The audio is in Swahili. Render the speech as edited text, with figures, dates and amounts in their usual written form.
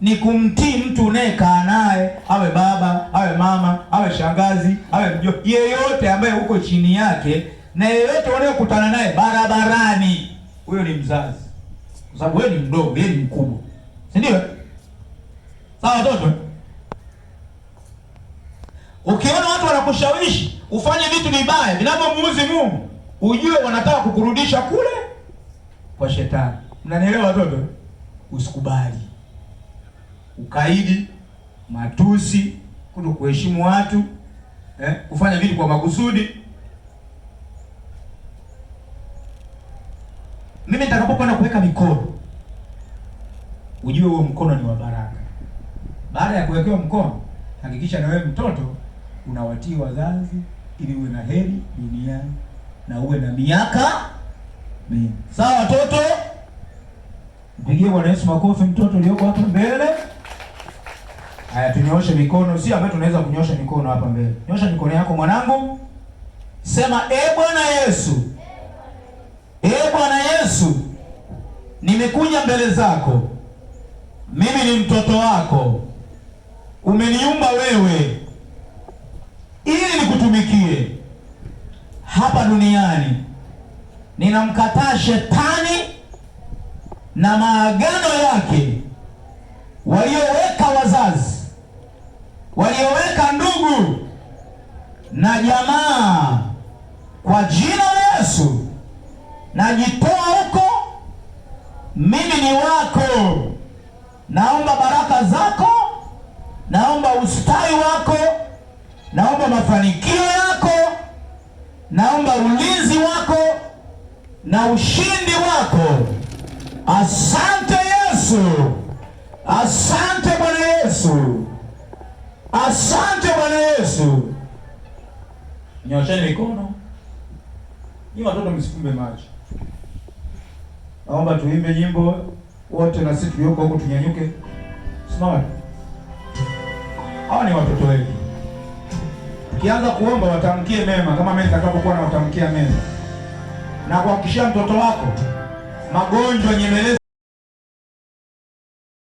ni kumtii mtu unayekaa naye, awe baba, awe mama, awe shangazi, awe mjomba, yeyote ambaye uko chini yake, na yeyote unayokutana naye barabarani, huyo ni mzazi, kwa sababu wewe ni mdogo, yeye ni mkubwa, si ndio? Sawa watoto? Ukiona watu wanakushawishi ufanye vitu vibaya vinavyomuudhi Mungu, ujue wanataka kukurudisha kule kwa shetani. Mnanielewa watoto? Usikubali ukaidi, matusi, kutokuheshimu watu, kufanya vitu kwa makusudi. Mimi nitakapokwenda kuweka mikono, ujue huo mkono ni wa baraka. Baada ya kuwekewa mkono, hakikisha na wewe mtoto unawatii wazazi ili uwe na heri duniani na uwe na miaka mingi. Sawa watoto? Mpigie Bwana Yesu makofi mtoto aliyoko hapa mbele. Haya, tunyooshe mikono, si ambaye tunaweza kunyosha mikono hapa mbele. Nyosha mikono yako mwanangu. Sema Bwana Yesu. Bwana Yesu, nimekuja mbele zako. Mimi ni mtoto wako. Umeniumba wewe ili nikutumikie hapa duniani. Ninamkataa shetani na maagano yake walioweka wazazi, walioweka ndugu na jamaa. Kwa jina la Yesu najitoa huko, mimi ni wako. Naomba baraka zako, naomba ustawi wako, naomba mafanikio yako, naomba ulinzi wako na ushindi wako. Asante Yesu, asante Bwana Yesu, asante Bwana Yesu. Nyosheni mikono. Ni watoto msikumbe macho. Naomba tuimbe nyimbo wote, na sisi tulioko huko tunyanyuke. Simama. Hawa ni watoto wetu. Ukianza kuomba watamkie mema kama mimi nitakapokuwa na watamkia mema. Na kuhakikishia mtoto wako magonjwa nyemelezi